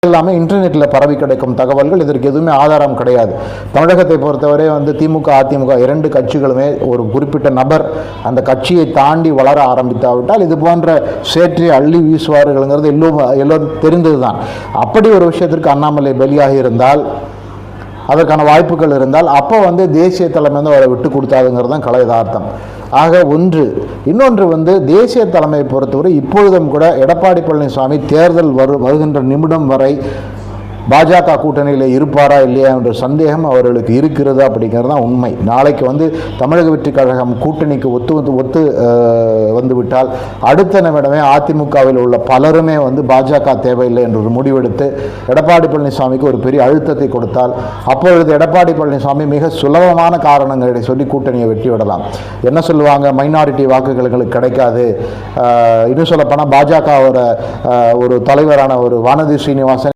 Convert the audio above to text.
எல்லாமே இன்டர்நெட்டில் பரவி கிடைக்கும் தகவல்கள். இதற்கு எதுவுமே ஆதாரம் கிடையாது. தமிழகத்தை பொறுத்தவரை திமுக அதிமுக இரண்டு கட்சிகளுமே ஒரு குறிப்பிட்ட நபர் அந்த கட்சியை தாண்டி வளர ஆரம்பித்தாவிட்டால் இது போன்ற சேற்றை அள்ளி வீசுவார்கள்ங்கிறது எல்லோரும் தெரிந்தது தான். அப்படி ஒரு விஷயத்திற்கு அண்ணாமலை பலியாகி இருந்தால், அதற்கான வாய்ப்புகள் இருந்தால், அப்போ தேசிய தலைமை அவரை விட்டு கொடுத்தாதுங்கிறது தான் கலை யதார்த்தம். ஆக இன்னொன்று தேசிய தலைமையை பொறுத்தவரை இப்பொழுதும் கூட எடப்பாடி பழனிசாமி தேர்தல் வருகின்ற நிமிடம் வரை பாஜக கூட்டணியில் இருப்பாரா இல்லையா என்ற சந்தேகம் அவர்களுக்கு இருக்கிறது அப்படிங்கிறது தான் உண்மை. நாளைக்கு தமிழக வெற்றி கழகம் கூட்டணிக்கு ஒத்து வந்துவிட்டால் அடுத்த நிமிடமே அதிமுகவில் உள்ள பலருமே பாஜக தேவையில்லை என்ற ஒரு முடிவெடுத்து எடப்பாடி பழனிசாமிக்கு ஒரு பெரிய அழுத்தத்தை கொடுத்தால் அப்பொழுது எடப்பாடி பழனிசாமி மிக சுலபமான காரணங்களை சொல்லி கூட்டணியை வெட்டி விடலாம். என்ன சொல்லுவாங்க, மைனாரிட்டி வாக்குகளுக்கு கிடைக்காது, இன்னும் சொல்லப்போனால் பாஜகவோட ஒரு தலைவரான ஒரு வானதி ஸ்ரீனிவாசன்